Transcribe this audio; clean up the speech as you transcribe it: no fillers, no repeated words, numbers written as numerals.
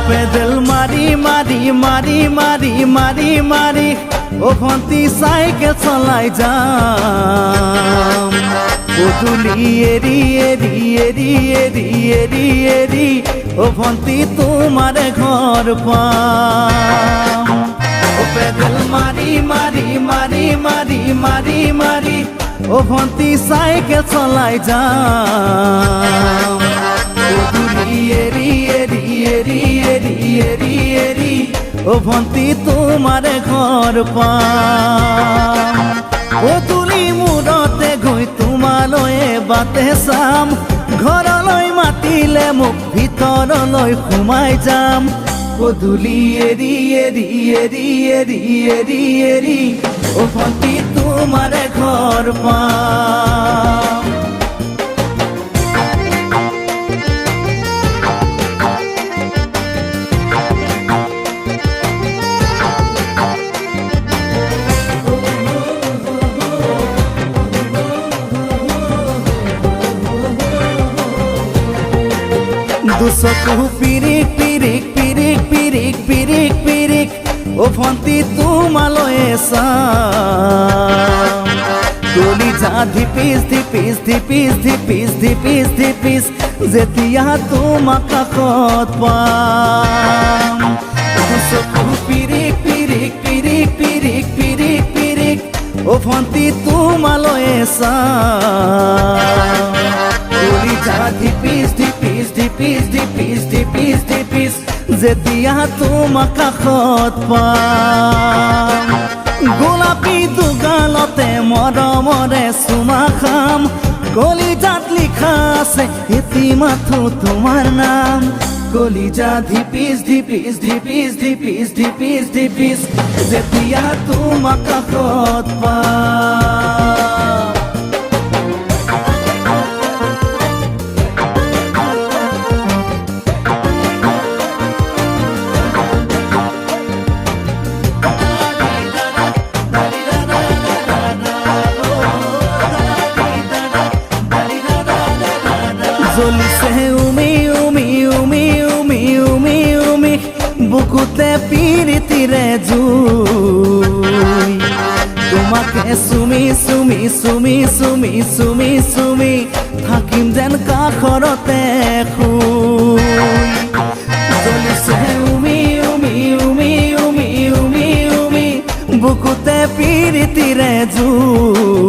pedal মারি মারি মারি মারি মারি মারি ও ভন্তি সাইকেল চলাই যাম গধূলি এরি এরি এরি এরি এরি এরি ও ভন্তি তোমার ঘর পাম ও পেডেল মারি মারি মারি মারি মারি মারি ও ভন্তি সাইকেল চলাই যাম গধূলি এরি এরি এরি এরি এরি এরি ও ভন্তি তোমার ঘর পাম গধূলি মূৰতে গৈ তোমালৈ বাটে চাম ঘৰলৈ মাতিলে মোক ভিতৰলৈ সোমাই যাম গধূলি এৰি এৰি এৰি এৰি এৰি এৰি ও ভন্তি তোমাৰ ঘৰ পাম দুচকু পিৰিক পিৰিক পিৰিক পিৰিক পিৰিক পিৰিক ও ভন্তি তোমালৈ চাম কলিজা ধিপিস ধিপিস ধিপিস ধিপিস ধিপিস ধিপিস যেতিয়া তোমাক কাষত পাম দুচকু পিৰিক পিৰিক পিৰিক পিৰিক পিৰিক পিৰিক ও ভন্তি তোমালৈ চাম কলিজা ধিপিস ধিপিস ধিপিস ধিপিস ধিপিস ধিপিস যেতিয়া তোমাক কাষত পাম গোলাপী দুগালতে মৰমৰে চুমা খাম কলিজাত লিখা আছে এটি মাথো তোমাৰ নাম কলিজা ধিপিস ধিপিস ধিপিস ধিপিস ধিপিস ধিপিস যেতিয়া তোমাক কাষত পাম জ্বলিছে উমি উমি উমি উমি উমি উমি বুকুতে পিৰিতিৰে জুই তোমাকে চুমি চুমি চুমি চুমি চুমি চুমি থাকিম যেন কাষৰতে শুই জ্বলিছে উমি উমি উমি উমি উমি উমি বুকুতে পিৰিতিৰে জুই